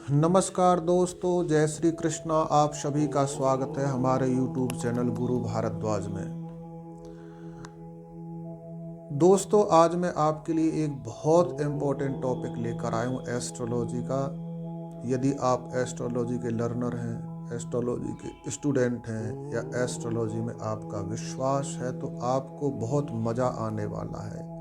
नमस्कार दोस्तों, जय श्री कृष्णा। आप सभी का स्वागत है हमारे YouTube चैनल गुरु भारद्वाज में। दोस्तों, आज मैं आपके लिए एक बहुत इम्पोर्टेंट टॉपिक लेकर आया हूँ एस्ट्रोलॉजी का। यदि आप एस्ट्रोलॉजी के लर्नर हैं, एस्ट्रोलॉजी के स्टूडेंट हैं या एस्ट्रोलॉजी में आपका विश्वास है तो आपको बहुत मज़ा आने वाला है।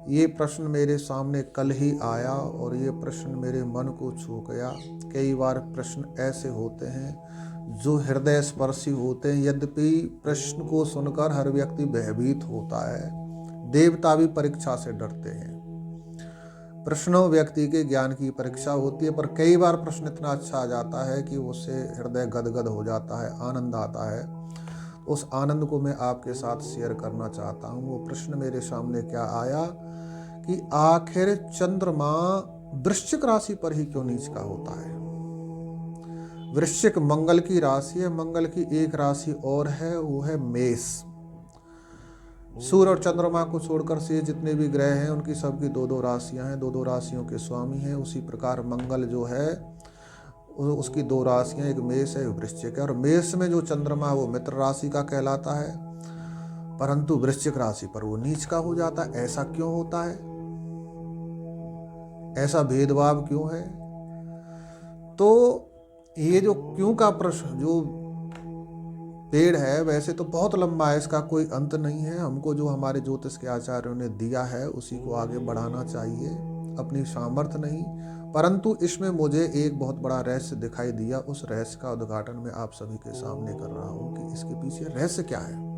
ये प्रश्न मेरे सामने कल ही आया और ये प्रश्न मेरे मन को छू गया। कई बार प्रश्न ऐसे होते हैं जो हृदय स्पर्शी होते हैं, यद्यपि प्रश्न को सुनकर हर व्यक्ति भयभीत होता है। देवता भी परीक्षा से डरते हैं। प्रश्नों व्यक्ति के ज्ञान की परीक्षा होती है, पर कई बार प्रश्न इतना अच्छा आ जाता है कि उससे हृदय गदगद हो जाता है, आनंद आता है। उस आनंद को मैं आपके साथ शेयर करना चाहता हूँ। वो प्रश्न मेरे सामने क्या आया कि आखिर चंद्रमा वृश्चिक राशि पर ही क्यों नीच का होता है। वृश्चिक मंगल की राशि है, मंगल की एक राशि और है, वो है मेष। सूर्य और चंद्रमा को छोड़कर से जितने भी ग्रह हैं उनकी सबकी दो दो राशियां हैं, दो दो राशियों के स्वामी हैं। उसी प्रकार मंगल जो है उसकी दो राशियां, एक मेष है, एक वृश्चिक है। और मेष में जो चंद्रमा है वो मित्र राशि का कहलाता है, परंतु वृश्चिक राशि पर वो नीच का हो जाता है। ऐसा क्यों होता है? ऐसा भेदभाव क्यों है? तो ये जो क्यों का प्रश्न जो पेड़ है वैसे तो बहुत लंबा है, इसका कोई अंत नहीं है। हमको जो हमारे ज्योतिष के आचार्यों ने दिया है उसी को आगे बढ़ाना चाहिए, अपनी सामर्थ्य नहीं। परंतु इसमें मुझे एक बहुत बड़ा रहस्य दिखाई दिया। उस रहस्य का उद्घाटन मैं आप सभी के सामने कर रहा हूँ कि इसके पीछे रहस्य क्या है।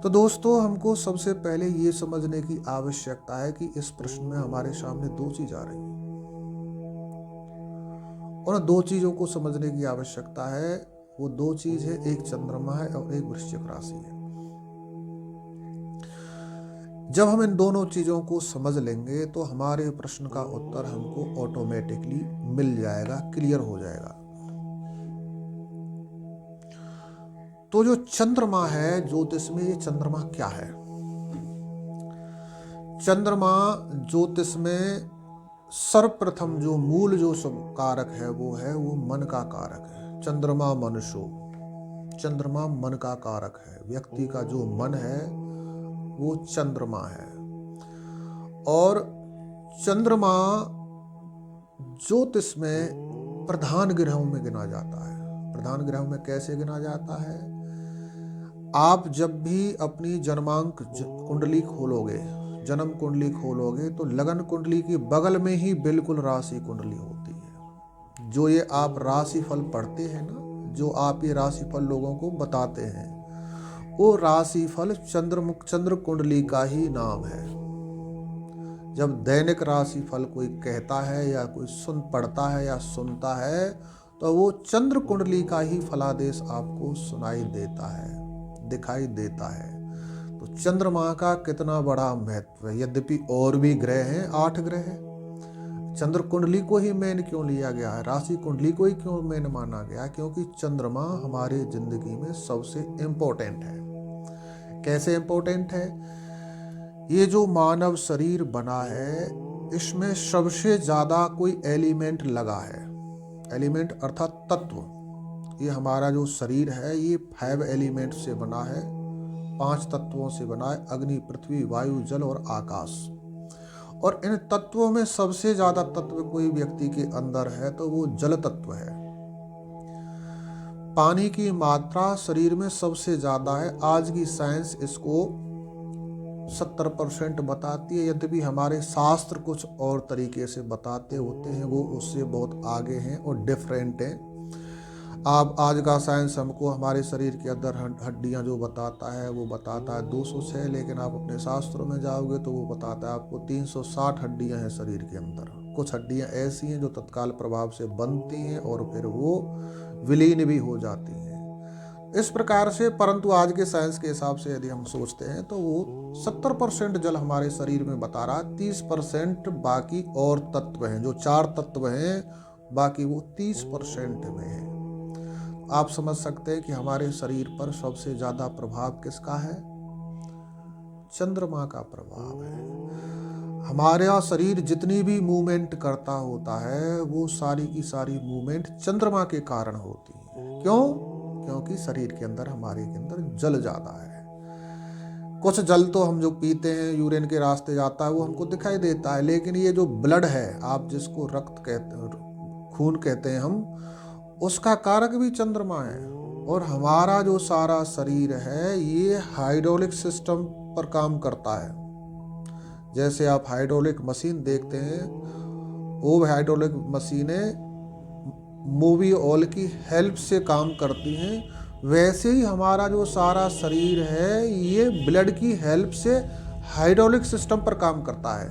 तो दोस्तों, हमको सबसे पहले ये समझने की आवश्यकता है कि इस प्रश्न में हमारे सामने दो चीज आ रही है और दो चीजों को समझने की आवश्यकता है। वो दो चीज है, एक चंद्रमा है और एक वृश्चिक राशि है। जब हम इन दोनों चीजों को समझ लेंगे तो हमारे प्रश्न का उत्तर हमको ऑटोमेटिकली मिल जाएगा, क्लियर हो जाएगा। तो जो चंद्रमा है ज्योतिष में, ये चंद्रमा क्या है? चंद्रमा ज्योतिष में सर्वप्रथम जो मूल जो कारक है वो मन का कारक है। चंद्रमा मनुष्यो, चंद्रमा मन का कारक है। व्यक्ति का जो मन है वो चंद्रमा है। और चंद्रमा ज्योतिष में प्रधान ग्रहों में गिना जाता है। प्रधान ग्रहों में कैसे गिना जाता है? आप जब भी अपनी जन्मांक कुंडली खोलोगे, जन्म कुंडली खोलोगे तो लगन कुंडली के बगल में ही बिल्कुल राशि कुंडली होती है। जो ये आप राशिफल पढ़ते हैं ना, जो आप ये राशिफल लोगों को बताते हैं, वो राशिफल चंद्र कुंडली का ही नाम है। जब दैनिक राशिफल कोई कहता है या कोई पढ़ता है या सुनता है तो वो चंद्र कुंडली का ही फलादेश आपको सुनाई देता है, दिखाई देता है। तो चंद्रमा का कितना बड़ा महत्व है। यद्यपि और भी ग्रह हैं, 8 ग्रह हैं, चंद्र कुंडली को ही मेन क्यों लिया गया है, राशि कुंडली को ही क्यों मेन माना गया? क्योंकि चंद्रमा हमारे जिंदगी में सबसे इम्पोर्टेंट है। कैसे इम्पोर्टेंट है? ये जो मानव शरीर बना है इसमें सबसे ज्यादा कोई एलिमेंट लगा है। एलिमेंट अर्थात तत्व। ये हमारा जो शरीर है ये 5 एलिमेंट से बना है, 5 तत्वों से बना है। अग्नि, पृथ्वी, वायु, जल और आकाश। और इन तत्वों में सबसे ज्यादा तत्व कोई व्यक्ति के अंदर है तो वो जल तत्व है। पानी की मात्रा शरीर में सबसे ज्यादा है। आज की साइंस इसको 70% बताती है, यद्यपि हमारे शास्त्र कुछ और तरीके से बताते होते हैं, वो उससे बहुत आगे हैं और डिफरेंट हैं। आप आज का साइंस हमको हमारे शरीर के अंदर हड्डियां जो बताता है वो बताता है 206, लेकिन आप अपने शास्त्रों में जाओगे तो वो बताता है आपको 360 हड्डियां हैं शरीर के अंदर। कुछ हड्डियां ऐसी हैं जो तत्काल प्रभाव से बनती हैं और फिर वो विलीन भी हो जाती हैं, इस प्रकार से। परंतु आज के साइंस के हिसाब से यदि हम सोचते हैं तो वो 70% जल हमारे शरीर में बता रहा है, 30% बाकी और तत्व हैं। जो 4 तत्व हैं बाकी वो 30% में है। आप समझ सकते हैं कि हमारे शरीर पर सबसे ज्यादा प्रभाव किसका है? चंद्रमा का प्रभाव है। हमारा शरीर जितनी भी मूवमेंट करता होता है वो सारी की सारी मूवमेंट चंद्रमा के कारण होती है। क्यों? क्योंकि शरीर के अंदर, हमारे के अंदर जल ज़्यादा है। कुछ जल तो हम जो पीते हैं, यूरिन के रास्ते जाता है, वो हमको दिखाई देता है, लेकिन ये जो ब्लड है, आप जिसको रक्त कहते हैं, खून कहते हैं हम, उसका कारक भी चंद्रमा है। और हमारा जो सारा शरीर है ये हाइड्रोलिक सिस्टम पर काम करता है। जैसे आप हाइड्रोलिक मशीन देखते हैं, वो हाइड्रोलिक मशीनें मूवी ऑयल की हेल्प से काम करती हैं, वैसे ही हमारा जो सारा शरीर है ये ब्लड की हेल्प से हाइड्रोलिक सिस्टम पर काम करता है।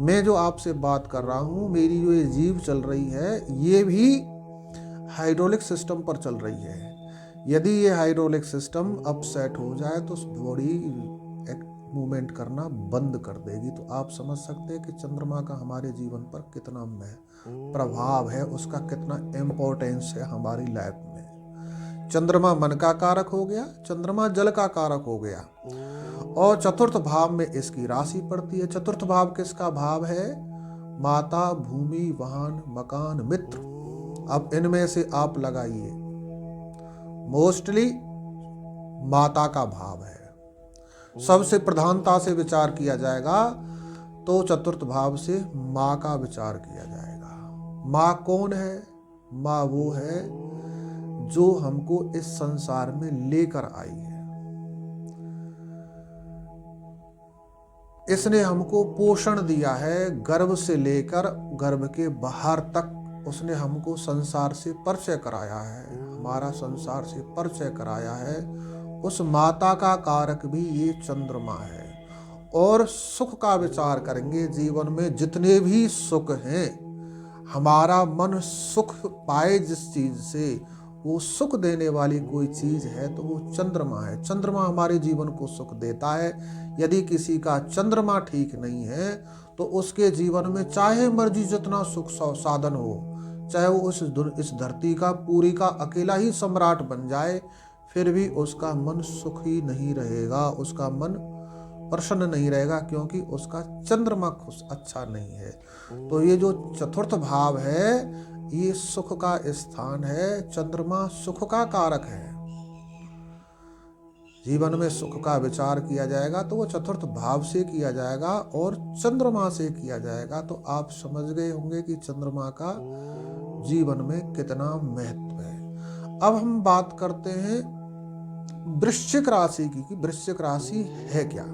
मैं जो आपसे बात कर रहा हूँ, मेरी जो ये जीभ चल रही है, ये भी हाइड्रोलिक सिस्टम पर चल रही है। यदि ये हाइड्रोलिक सिस्टम अपसेट हो जाए तो बॉडी मूवमेंट करना बंद कर देगी। तो आप समझ सकते हैं कि चंद्रमा का हमारे जीवन पर कितना प्रभाव है, उसका कितना इम्पोर्टेंस है हमारी लाइफ में। चंद्रमा मन का कारक हो गया, चंद्रमा जल का कारक हो गया, और चतुर्थ भाव में इसकी राशि पड़ती है। चतुर्थ भाव किसका भाव है? माता, भूमि, वाहन, मकान, मित्र। अब इनमें से आप लगाइए, मोस्टली माता का भाव है। सबसे प्रधानता से विचार किया जाएगा तो चतुर्थ भाव से माँ का विचार किया जाएगा। माँ कौन है? माँ वो है जो हमको इस संसार में लेकर आई है। इसने हमको पोषण दिया है, गर्भ से लेकर गर्भ के बाहर तक उसने हमको संसार से परिचय कराया है, हमारा संसार से परिचय कराया है। उस माता का कारक भी ये चंद्रमा है। और सुख का विचार करेंगे, जीवन में जितने भी सुख हैं, हमारा मन सुख पाए जिस चीज से, वो सुख देने वाली कोई चीज है तो वो चंद्रमा है। चंद्रमा हमारे जीवन को सुख देता है। यदि किसी का चंद्रमा ठीक नहीं है तो उसके जीवन में चाहे मर्जी जितना सुख साधन हो, चाहे वो इस धरती का पूरी का अकेला ही सम्राट बन जाए, फिर भी उसका मन सुखी नहीं रहेगा, उसका मन प्रसन्न नहीं रहेगा, क्योंकि उसका चंद्रमा खुश अच्छा नहीं है। तो ये जो चतुर्थ भाव है ये सुख का स्थान है। चंद्रमा सुख का कारक है। जीवन में सुख का विचार किया जाएगा तो वो चतुर्थ भाव से किया जाएगा और चंद्रमा से किया जाएगा। तो आप समझ गए होंगे कि चंद्रमा का जीवन में कितना महत्व है। अब हम बात करते हैं वृश्चिक राशि की, कि वृश्चिक राशि है क्या।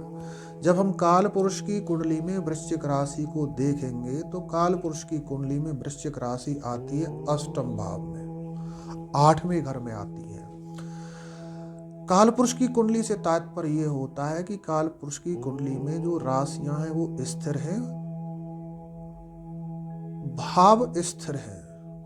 जब हम काल पुरुष की कुंडली में वृश्चिक राशि को देखेंगे तो काल पुरुष की कुंडली में वृश्चिक राशि आती है अष्टम भाव में, 8वें घर में आती है। काल पुरुष की कुंडली से तात्पर्य ये होता है कि काल पुरुष की कुंडली में जो राशियां हैं वो स्थिर हैं, भाव स्थिर हैं।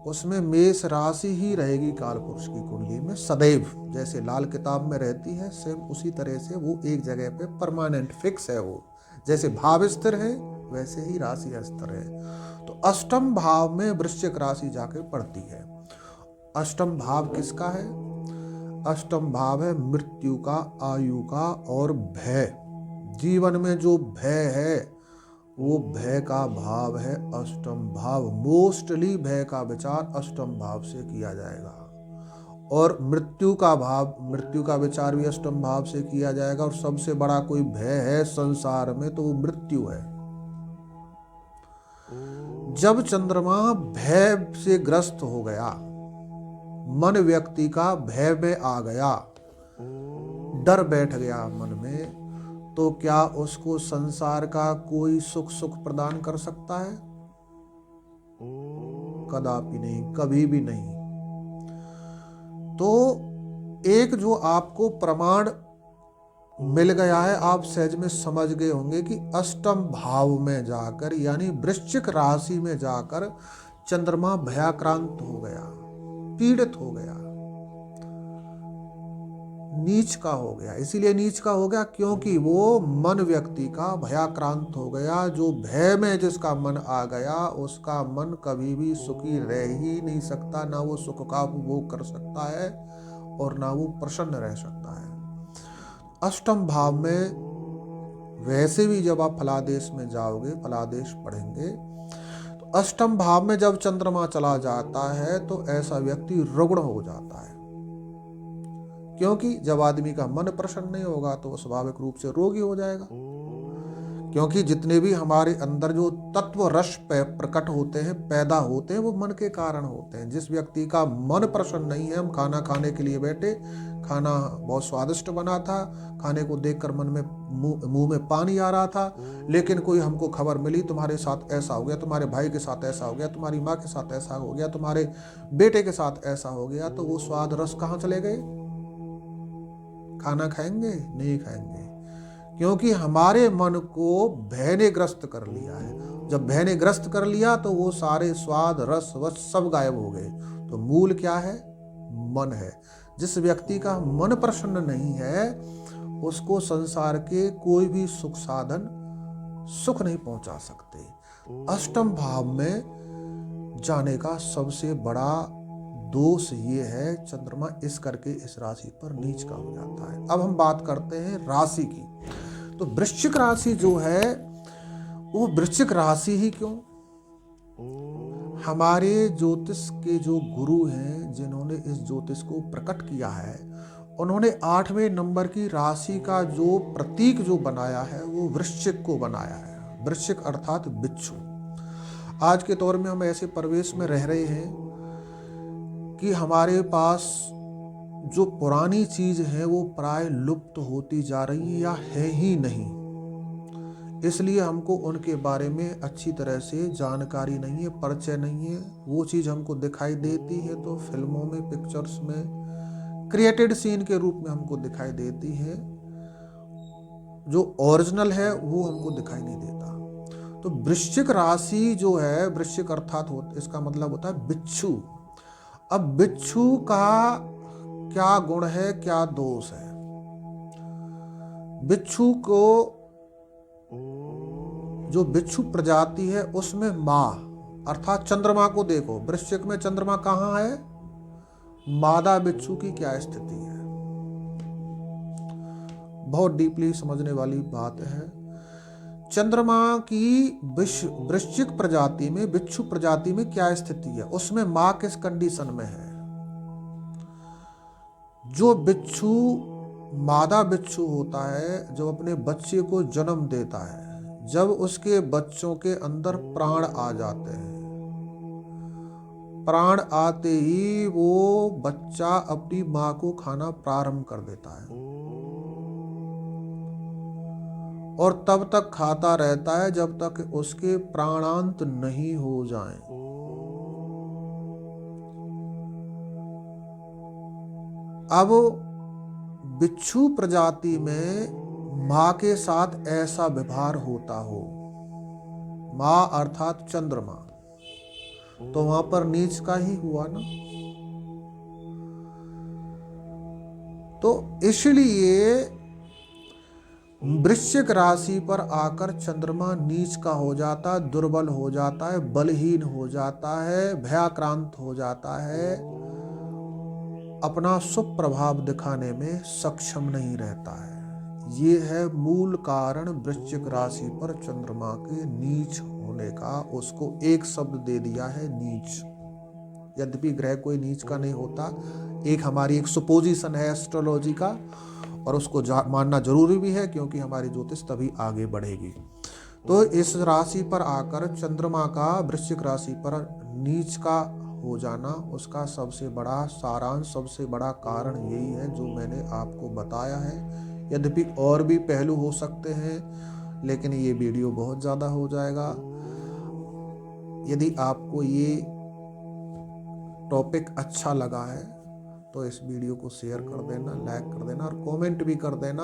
उसमें मेष राशि ही रहेगी काल पुरुष की कुंडली में सदैव, जैसे लाल किताब में रहती है, सेम उसी तरह से वो एक जगह पे परमानेंट फिक्स है। वो जैसे भाव स्थिर है वैसे ही राशि स्थिर है। तो अष्टम भाव में वृश्चिक राशि जाके पड़ती है। अष्टम भाव किसका है? अष्टम भाव है मृत्यु का, आयु का और भय। जीवन में जो भय है वो भय का भाव है अष्टम भाव। मोस्टली भय का विचार अष्टम भाव से किया जाएगा। और मृत्यु का भाव, मृत्यु का विचार भी अष्टम भाव से किया जाएगा। और सबसे बड़ा कोई भय है संसार में तो वो मृत्यु है। जब चंद्रमा भय से ग्रस्त हो गया, मन व्यक्ति का भय में आ गया, डर बैठ गया मन में, तो क्या उसको संसार का कोई सुख प्रदान कर सकता है? कदापि नहीं, कभी भी नहीं। तो एक जो आपको प्रमाण मिल गया है, आप सहज में समझ गए होंगे कि अष्टम भाव में जाकर यानी वृश्चिक राशि में जाकर चंद्रमा भयाक्रांत हो गया, पीड़ित हो गया, नीच का हो गया। इसीलिए नीच का हो गया क्योंकि वो मन व्यक्ति का भयाक्रांत हो गया। जो भय में जिसका मन आ गया उसका मन कभी भी सुखी रह ही नहीं सकता, ना वो सुख का उपभोग कर सकता है और ना वो प्रसन्न रह सकता है। अष्टम भाव में वैसे भी जब आप फलादेश में जाओगे, फलादेश पढ़ेंगे, तो अष्टम भाव में जब चंद्रमा चला जाता है तो ऐसा व्यक्ति रुग्ण हो जाता है। क्योंकि जब आदमी का मन प्रसन्न नहीं होगा तो वो स्वाभाविक रूप से रोगी हो जाएगा। क्योंकि जितने भी हमारे अंदर जो तत्व रस प्रकट होते हैं, पैदा होते हैं, वो मन के कारण होते हैं। जिस व्यक्ति का मन प्रसन्न नहीं है, हम खाना खाने के लिए बैठे, खाना बहुत स्वादिष्ट बना था, खाने को देखकर मन में मुंह में पानी आ रहा था, लेकिन कोई हमको खबर मिली तुम्हारे साथ ऐसा हो गया, तुम्हारे भाई के साथ ऐसा हो गया, तुम्हारी माँ के साथ ऐसा हो गया, तुम्हारे बेटे के साथ ऐसा हो गया, तो वो स्वाद रस कहाँ चले गए? खाना खाएंगे? नहीं खाएंगे, क्योंकि हमारे मन को भय ने ग्रस्त कर लिया है। जब भय ने ग्रस्त कर लिया तो वो सारे स्वाद रस वस सब गायब हो गए। तो मूल क्या है? मन है। जिस व्यक्ति का मन प्रसन्न नहीं है, उसको संसार के कोई भी सुख साधन सुख नहीं पहुंचा सकते। अष्टम भाव में जाने का सबसे बड़ा दोष ये है, चंद्रमा इस करके इस राशि पर नीच का हो जाता है। अब हम बात करते हैं राशि की। तो वृश्चिक राशि जो है, वो वृश्चिक राशि ही क्यों? हमारे ज्योतिष के जो गुरु हैं, जिन्होंने इस ज्योतिष को प्रकट किया है, उन्होंने 8वें नंबर की राशि का जो प्रतीक जो बनाया है, वो वृश्चिक को बनाया है। वृश्चिक अर्थात बिच्छू। आज के दौर में हम ऐसे परिवेश में रह रहे हैं कि हमारे पास जो पुरानी चीज है वो प्राय लुप्त होती जा रही है या है ही नहीं। इसलिए हमको उनके बारे में अच्छी तरह से जानकारी नहीं है, परिचय नहीं है। वो चीज हमको दिखाई देती है तो फिल्मों में, पिक्चर्स में, क्रिएटेड सीन के रूप में हमको दिखाई देती है। जो ओरिजिनल है वो हमको दिखाई नहीं देता। तो वृश्चिक राशि जो है, वृश्चिक अर्थात इसका मतलब होता है बिच्छू। अब बिच्छू का क्या गुण है, क्या दोष है? बिच्छू को, जो बिच्छू प्रजाति है उसमें माँ अर्थात चंद्रमा को देखो। वृश्चिक में चंद्रमा कहाँ है? मादा बिच्छू की क्या स्थिति है? बहुत डीपली समझने वाली बात है। चंद्रमा की वृश्चिक प्रजाति में, बिच्छू प्रजाति में क्या स्थिति है, उसमें माँ किस कंडीशन में है? जो बिच्छू मादा बिच्छू होता है, जो अपने बच्चे को जन्म देता है, जब उसके बच्चों के अंदर प्राण आ जाते हैं, प्राण आते ही वो बच्चा अपनी माँ को खाना प्रारंभ कर देता है और तब तक खाता रहता है जब तक उसके प्राणांत नहीं हो जाएं। अब बिच्छू प्रजाति में माँ के साथ ऐसा व्यवहार होता हो, माँ अर्थात चंद्रमा, तो वहां पर नीच का ही हुआ ना। तो इसलिए वृश्चिक राशि पर आकर चंद्रमा नीच का हो जाता है, दुर्बल हो जाता है, बलहीन हो जाता है, भयाक्रांत हो जाता है, अपना शुभ प्रभाव दिखाने में सक्षम नहीं रहता है। ये है मूल कारण वृश्चिक राशि पर चंद्रमा के नीच होने का। उसको एक शब्द दे दिया है, नीच। यद्यपि ग्रह कोई नीच का नहीं होता, एक हमारी एक सुपोजिशन है एस्ट्रोलॉजी का, और उसको मानना जरूरी भी है, क्योंकि हमारी ज्योतिष तभी आगे बढ़ेगी। तो इस राशि पर आकर चंद्रमा का वृश्चिक राशि पर नीच का हो जाना, उसका सबसे बड़ा सारांश, सबसे बड़ा कारण यही है जो मैंने आपको बताया है। यद्यपि और भी पहलू हो सकते हैं, लेकिन ये वीडियो बहुत ज़्यादा हो जाएगा। यदि आपको ये टॉपिक अच्छा लगा है तो इस वीडियो को शेयर कर देना, लाइक कर देना और कमेंट भी कर देना।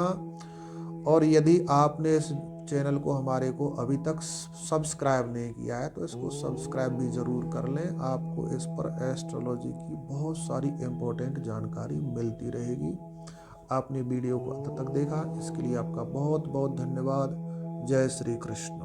और यदि आपने इस चैनल को हमारे को अभी तक सब्सक्राइब नहीं किया है तो इसको सब्सक्राइब भी ज़रूर कर लें। आपको इस पर एस्ट्रोलॉजी की बहुत सारी इम्पोर्टेंट जानकारी मिलती रहेगी। आपने वीडियो को अंत तक देखा, इसके लिए आपका बहुत बहुत धन्यवाद। जय श्री कृष्ण।